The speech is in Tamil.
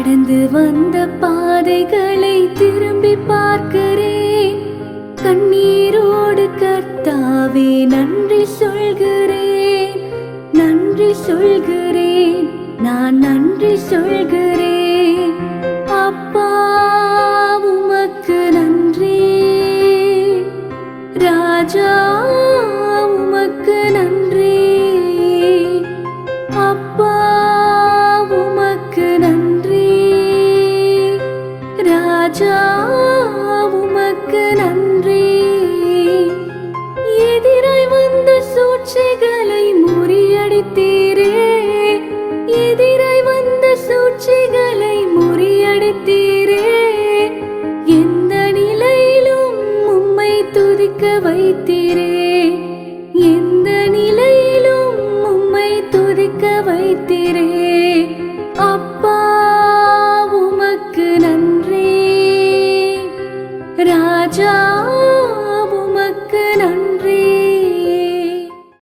கடந்து வந்த பாதைகளை திரும்பி பார்க்கிறேன். கண்ணீரோடு கர்த்தாவே நன்றி சொல்கிறேன், நன்றி சொல்கிறேன், நான் நன்றி சொல்கிறேன். அப்பா உமக்கு நன்றி, ராஜா உமக்கு நன்றி. அப்பா உமக்கு நன்றி, ராஜா உமக்கு நன்றி. எதிராய் வந்த சூழ்ச்சிகளை முறியடித்தீரே, எதிராய் வந்த சூழ்ச்சிகளை முறியடித்தீரே. எந்த நிலையிலும் உம்மை துதிக்க வைத்தீரே, எந்த நிலையிலும் உம்மை துதிக்க வைத்தீரே. அப்பா உமக்கு நன்றி, ராஜா